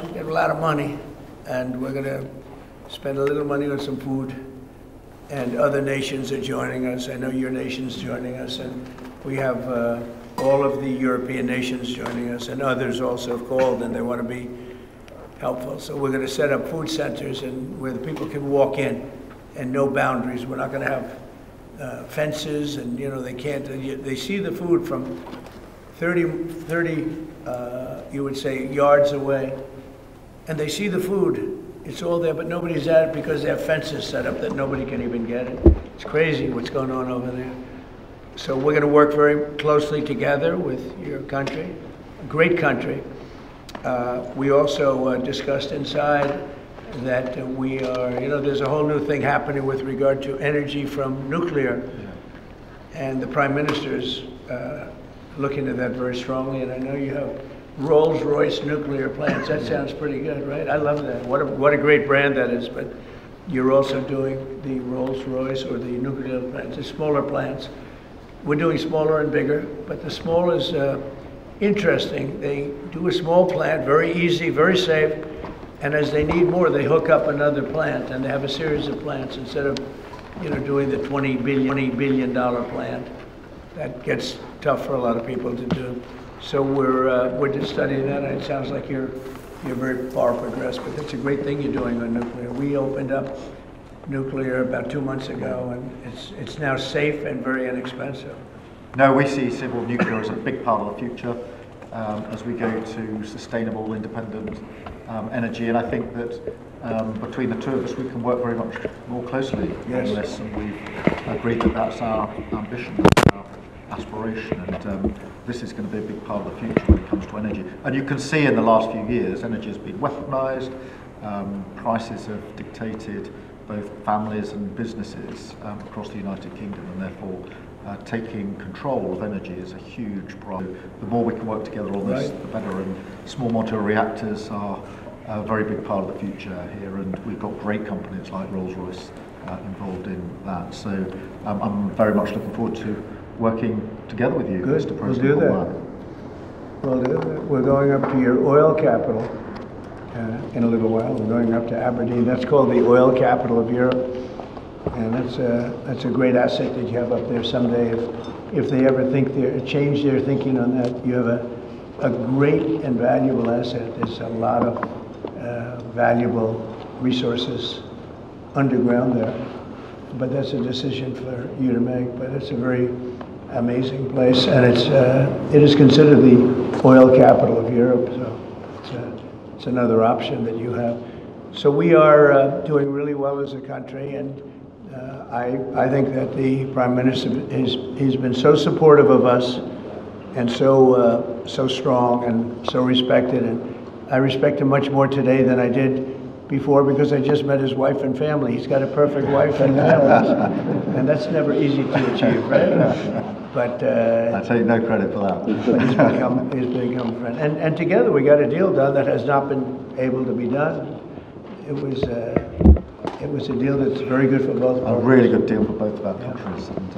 We have a lot of money, and we're going to spend a little money on some food, and other nations are joining us. I know your nation's joining us, and we have all of the European nations joining us, and others also have called, and they want to be helpful. So we're going to set up food centers and where the people can walk in and no boundaries. We're not going to have fences, and they can't. They see the food from 30 you would say yards away, and they see the food. It's all there, but nobody's at it because they have fences set up that nobody can even get it. It's crazy what's going on over there. So we're going to work very closely together with your country, a great country. We also discussed inside that we are, there's a whole new thing happening with regard to energy from nuclear, and the Prime Minister's looking at that very strongly, and I know you have Rolls-Royce nuclear plants. That sounds pretty good, right? I love that. What a great brand that is, but you're also doing the Rolls-Royce or the nuclear plants, the smaller plants. We're doing smaller and bigger, but the small is interesting. They do a small plant, very easy, very safe, and as they need more, they hook up another plant, and they have a series of plants instead of, doing the $20 billion plant. That gets tough for a lot of people to do. So we're just studying that, and it sounds like you're very far progressed, but that's a great thing you're doing on nuclear. We opened up nuclear about 2 months ago, and it's now safe and very inexpensive. No, we see civil nuclear as a big part of the future as we go to sustainable, independent energy, and I think that between the two of us we can work very much more closely on this, and we've agreed that that's our ambition, our aspiration, and this is going to be a big part of the future when it comes to energy. And you can see in the last few years energy has been weaponised, prices have dictated both families and businesses across the United Kingdom, and therefore taking control of energy is a huge priority. The more we can work together on this, the better, and small modular reactors are a very big part of the future here, and we've got great companies like Rolls-Royce involved in that. So I'm very much looking forward to working together with you, Mr. President. We'll do that. We're going up to your oil capital in a little while. We're going up to Aberdeen. That's called the oil capital of Europe, and that's a great asset that you have up there. Someday, if they ever change their thinking on that, you have a great and valuable asset. There's a lot of valuable resources underground there, but that's a decision for you to make. But it's a very amazing place, and it is considered the oil capital of Europe. So it's another option that you have. So we are doing really well as a country, and I think that the Prime Minister he's been so supportive of us, and so strong and so respected, and I respect him much more today than I did before, because I just met his wife and family. He's got a perfect wife and family, and that's never easy to achieve, right? But I take no credit for that. But he's become a friend, and together we got a deal done that has not been able to be done. It was a deal that's very good for both parties. A really good deal for both of our countries, and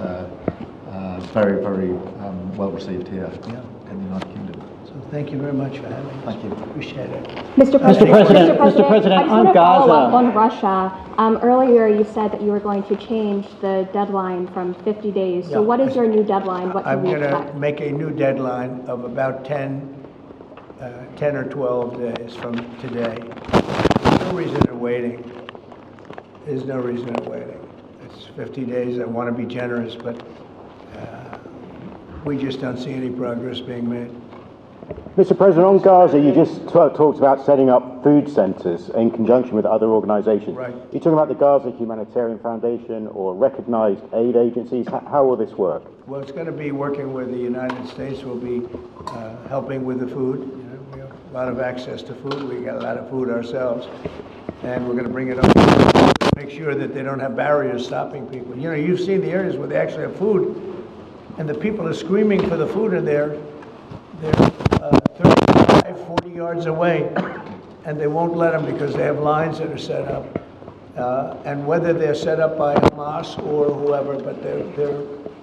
very, very well received here in the United Kingdom. So thank you very much for having us. Thank you. Appreciate it. Mr. President, I just want to follow up on Russia. Earlier you said that you were going to change the deadline from 50 days. So what is your new deadline? What can we expect? I'm going to make a new deadline of about 10 or 12 days from today. There's no reason in waiting. There's no reason in waiting. It's 50 days. I want to be generous, but we just don't see any progress being made. Mr. President, on Gaza, you just talked about setting up food centres in conjunction with other organisations. Right. You're talking about the Gaza Humanitarian Foundation or recognised aid agencies. How will this work? Well, it's going to be working with the United States. We'll be helping with the food. We have a lot of access to food. We got a lot of food ourselves, and we're going to bring it up. Make sure that they don't have barriers stopping people. You've seen the areas where they actually have food, and the people are screaming for the food, and they're 35, 40 yards away, and they won't let them because they have lines that are set up. And whether they're set up by Hamas or whoever, but they're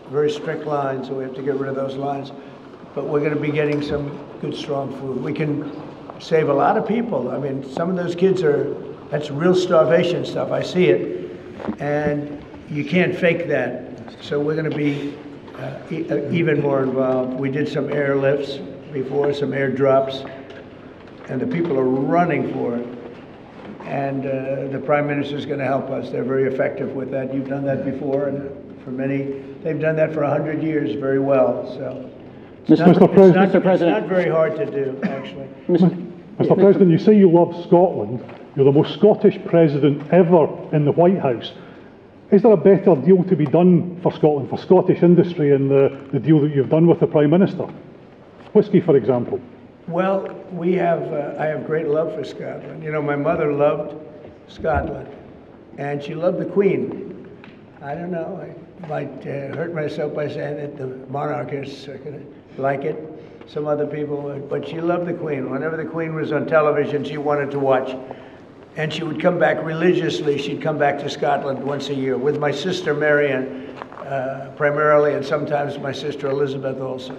very strict lines, so we have to get rid of those lines. But we're going to be getting some good, strong food. We can save a lot of people. I mean, some of those kids that's real starvation stuff. I see it, and you can't fake that. So we're going to be even more involved. We did some airlifts before, some airdrops, and the people are running for it. And the Prime Minister is going to help us. They're very effective with that. You've done that before, and for many, they've done that for 100 years very well. So it's not very hard to do, actually. Mr. President, you say you love Scotland. You're the most Scottish president ever in the White House. Is there a better deal to be done for Scotland, for Scottish industry, in the deal that you've done with the Prime Minister? Whisky, for example. Well, I have great love for Scotland. You know, my mother loved Scotland, and she loved the Queen. I don't know, I might hurt myself by saying that the monarchists are going to like it. Some other people, but she loved the Queen. Whenever the Queen was on television, she wanted to watch. And she would come back religiously. She'd come back to Scotland once a year with my sister Marion, primarily, and sometimes my sister Elizabeth also.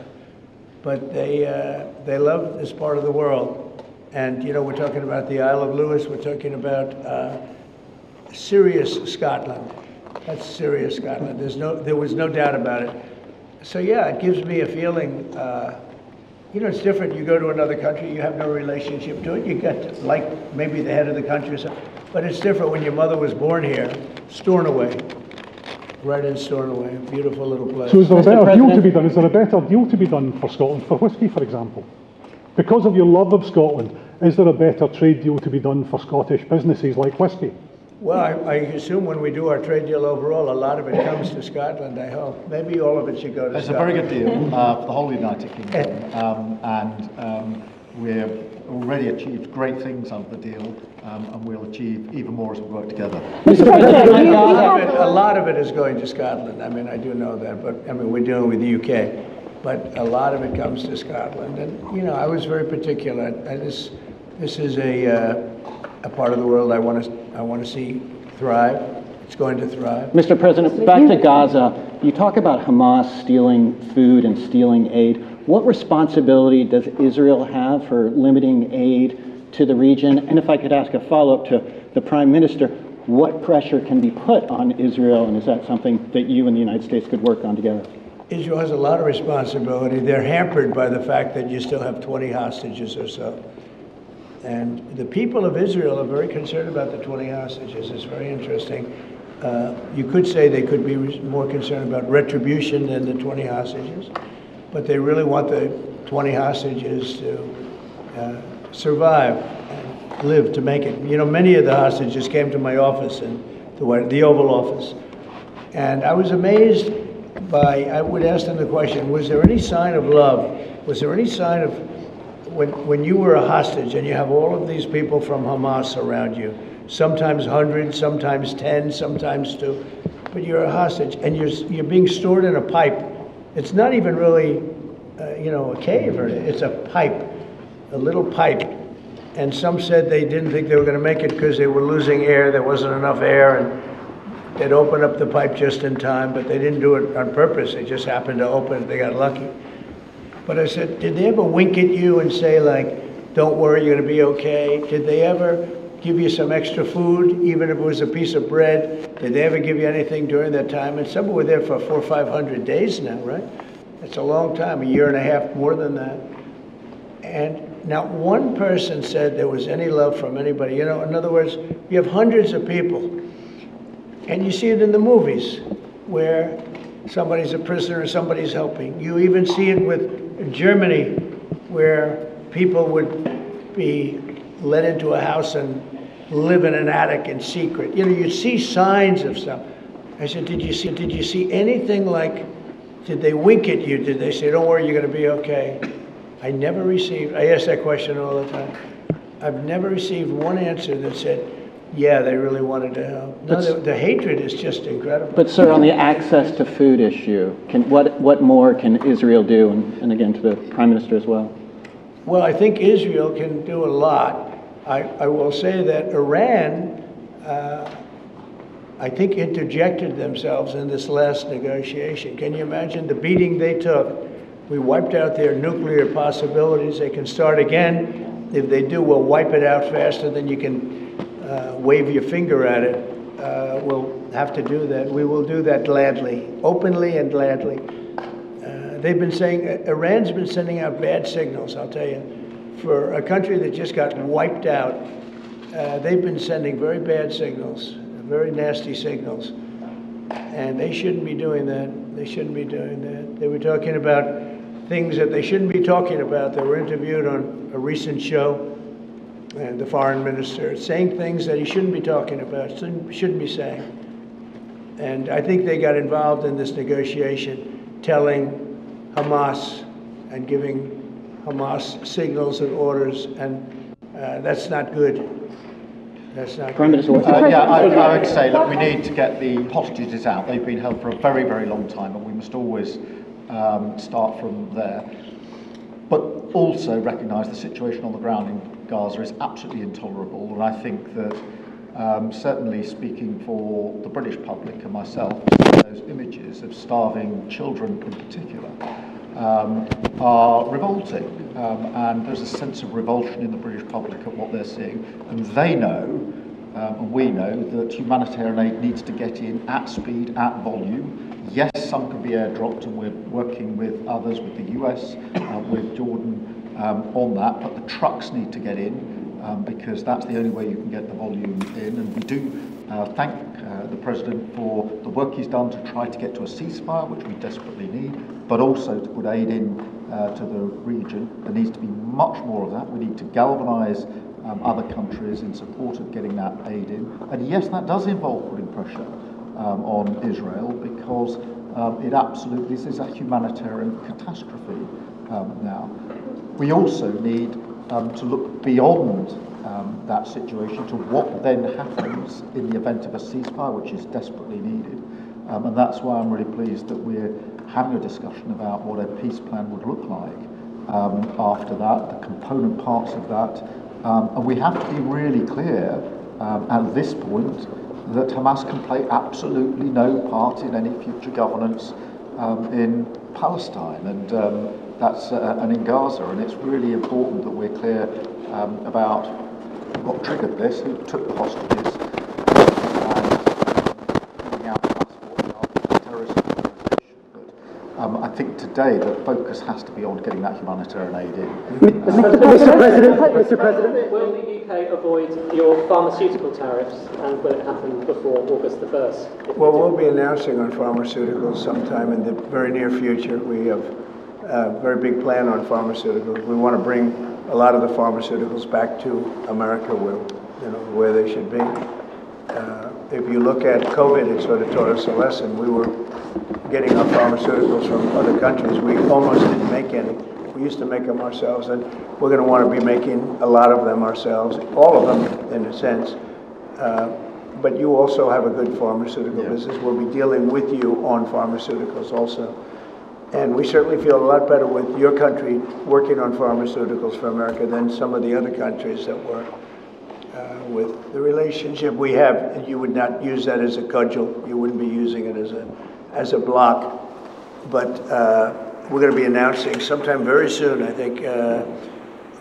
But they love this part of the world. And, you know, we're talking about the Isle of Lewis. We're talking about serious Scotland. That's serious Scotland. There was no doubt about it. So, yeah, it gives me a feeling, you know, it's different. You go to another country, you have no relationship to it. You get to like maybe the head of the country or something. But it's different when your mother was born here, Stornoway, right in Stornoway, a beautiful little place. So is there a better deal to be done? Is there a better deal to be done for Scotland, for whisky, for example? Because of your love of Scotland, is there a better trade deal to be done for Scottish businesses like whisky? Well, I assume when we do our trade deal overall, a lot of it comes to Scotland, I hope. Maybe all of it should go to Scotland. It's a very good deal for the whole United Kingdom. We've already achieved great things out of the deal, and we'll achieve even more as we work together. A lot of it is going to Scotland. I mean, I do know that, but I mean, we're dealing with the UK. But a lot of it comes to Scotland. And, you know, I was very particular. This is a part of the world I want to see thrive. It's going to thrive. Mr. President, back to Gaza. You talk about Hamas stealing food and stealing aid. What responsibility does Israel have for limiting aid to the region? And if I could ask a follow-up to the Prime Minister, what pressure can be put on Israel, and is that something that you and the United States could work on together? Israel has a lot of responsibility. They're hampered by the fact that you still have 20 hostages or so. And the people of Israel are very concerned about the 20 hostages. It's very interesting. You could say they could be more concerned about retribution than the 20 hostages, but they really want the 20 hostages to survive and live to make it. You know, many of the hostages came to my office in the Oval Office, and I was amazed I would ask them the question, was there any sign of love? Was there any sign of, when you were a hostage and you have all of these people from Hamas around you, sometimes hundreds, sometimes 10, sometimes 2, but you're a hostage and you're being stored in a pipe. It's not even really, you know, a cave, or it's a pipe, a little pipe. And some said they didn't think they were going to make it because they were losing air, there wasn't enough air, and they'd open up the pipe just in time, but they didn't do it on purpose. They just happened to open it. They got lucky. But I said, did they ever wink at you and say, like, don't worry, you're going to be okay? Did they ever give you some extra food, even if it was a piece of bread? Did they ever give you anything during that time? And some were there for 400 or 500 days now, right? That's a long time, a year and a half, more than that. And not one person said there was any love from anybody. You know, in other words, you have hundreds of people. And you see it in the movies where somebody's a prisoner, somebody's helping. You even see it with Germany, where people would be let into a house and live in an attic in secret. You know, you see signs of stuff. I said, did you see anything like, did they wink at you? Did they say, don't worry, you're going to be okay? I ask that question all the time. I've never received one answer that said, yeah, they really wanted to help. No, the hatred is just incredible. But, sir, on the access to food issue, what more can Israel do? And again, to the Prime Minister as well. Well, I think Israel can do a lot. I will say that Iran, I think, interjected themselves in this last negotiation. Can you imagine the beating they took? We wiped out their nuclear possibilities. They can start again. If they do, we'll wipe it out faster than you can wave your finger at it. We'll have to do that. We will do that gladly, openly and gladly. They've been saying, Iran's been sending out bad signals, I'll tell you. For a country that just got wiped out, they've been sending very bad signals, very nasty signals. And they shouldn't be doing that. They shouldn't be doing that. They were talking about things that they shouldn't be talking about. They were interviewed on a recent show, and the foreign minister saying things that he shouldn't be talking about, shouldn't be saying. And I think they got involved in this negotiation, telling Hamas and giving Hamas signals and orders, and that's not good. That's not Prime good. Minister, I would say that we need to get the hostages out. They've been held for a very, very long time, and we must always start from there. But also recognise the situation on the ground in Gaza is absolutely intolerable, and I think that certainly speaking for the British public and myself, those images of starving children in particular are revolting, and there's a sense of revulsion in the British public at what they're seeing, and they know, and we know, that humanitarian aid needs to get in at speed, at volume. Yes, some can be airdropped, and we're working with others, with the US, with Jordan on that, but the trucks need to get in, because that's the only way you can get the volume in. And we do thank the President for the work he's done to try to get to a ceasefire, which we desperately need, but also to put aid in to the region. There needs to be much more of that. We need to galvanise other countries in support of getting that aid in. And yes, that does involve putting pressure on Israel, because it absolutely, this is a humanitarian catastrophe now. We also need to look beyond that situation to what then happens in the event of a ceasefire, which is desperately needed. And that's why I'm really pleased that we're having a discussion about what a peace plan would look like after that, the component parts of that. And we have to be really clear at this point that Hamas can play absolutely no part in any future governance in Palestine, and and in Gaza. And it's really important that we're clear about what triggered this, who took the hostages, and bringing out the terrorist organisation. But I think today the focus has to be on getting that humanitarian aid in. Mr. President, will the UK avoid your pharmaceutical tariffs, and will it happen before August the 1st? Well, we'll be announcing on pharmaceuticals sometime in the very near future. We have a very big plan on pharmaceuticals. We want to bring a lot of the pharmaceuticals back to America, where they should be. If you look at COVID, it sort of taught us a lesson. We were getting our pharmaceuticals from other countries. We almost didn't make any. We used to make them ourselves, and we're going to want to be making a lot of them ourselves, all of them in a sense. But you also have a good pharmaceutical business. We'll be dealing with you on pharmaceuticals also. And we certainly feel a lot better with your country working on pharmaceuticals for America than some of the other countries that work. With the relationship we have, you would not use that as a cudgel. You wouldn't be using it as a block. But we're going to be announcing sometime very soon, I think,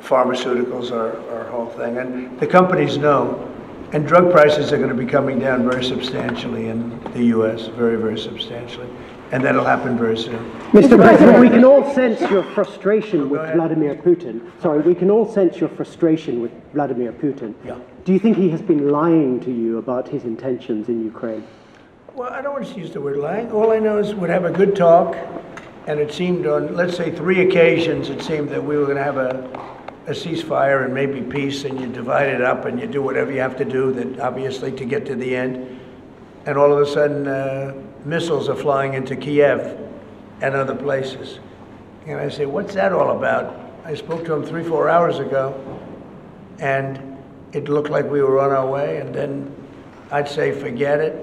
pharmaceuticals are our whole thing. And the companies know. And drug prices are going to be coming down very substantially in the U.S., very, very substantially. And that'll happen very soon. Mr. President, we can all sense your frustration with Vladimir Putin. Sorry, we can all sense your frustration with Vladimir Putin. Yeah. Do you think he has been lying to you about his intentions in Ukraine? Well, I don't want to use the word lying. All I know is we'd have a good talk, and it seemed on, let's say, 3 occasions, it seemed that we were going to have a ceasefire and maybe peace, and you divide it up and you do whatever you have to do, that obviously to get to the end. And all of a sudden, missiles are flying into Kiev and other places. And I say, what's that all about? I spoke to him 3-4 hours ago, and it looked like we were on our way, and then I'd say, forget it.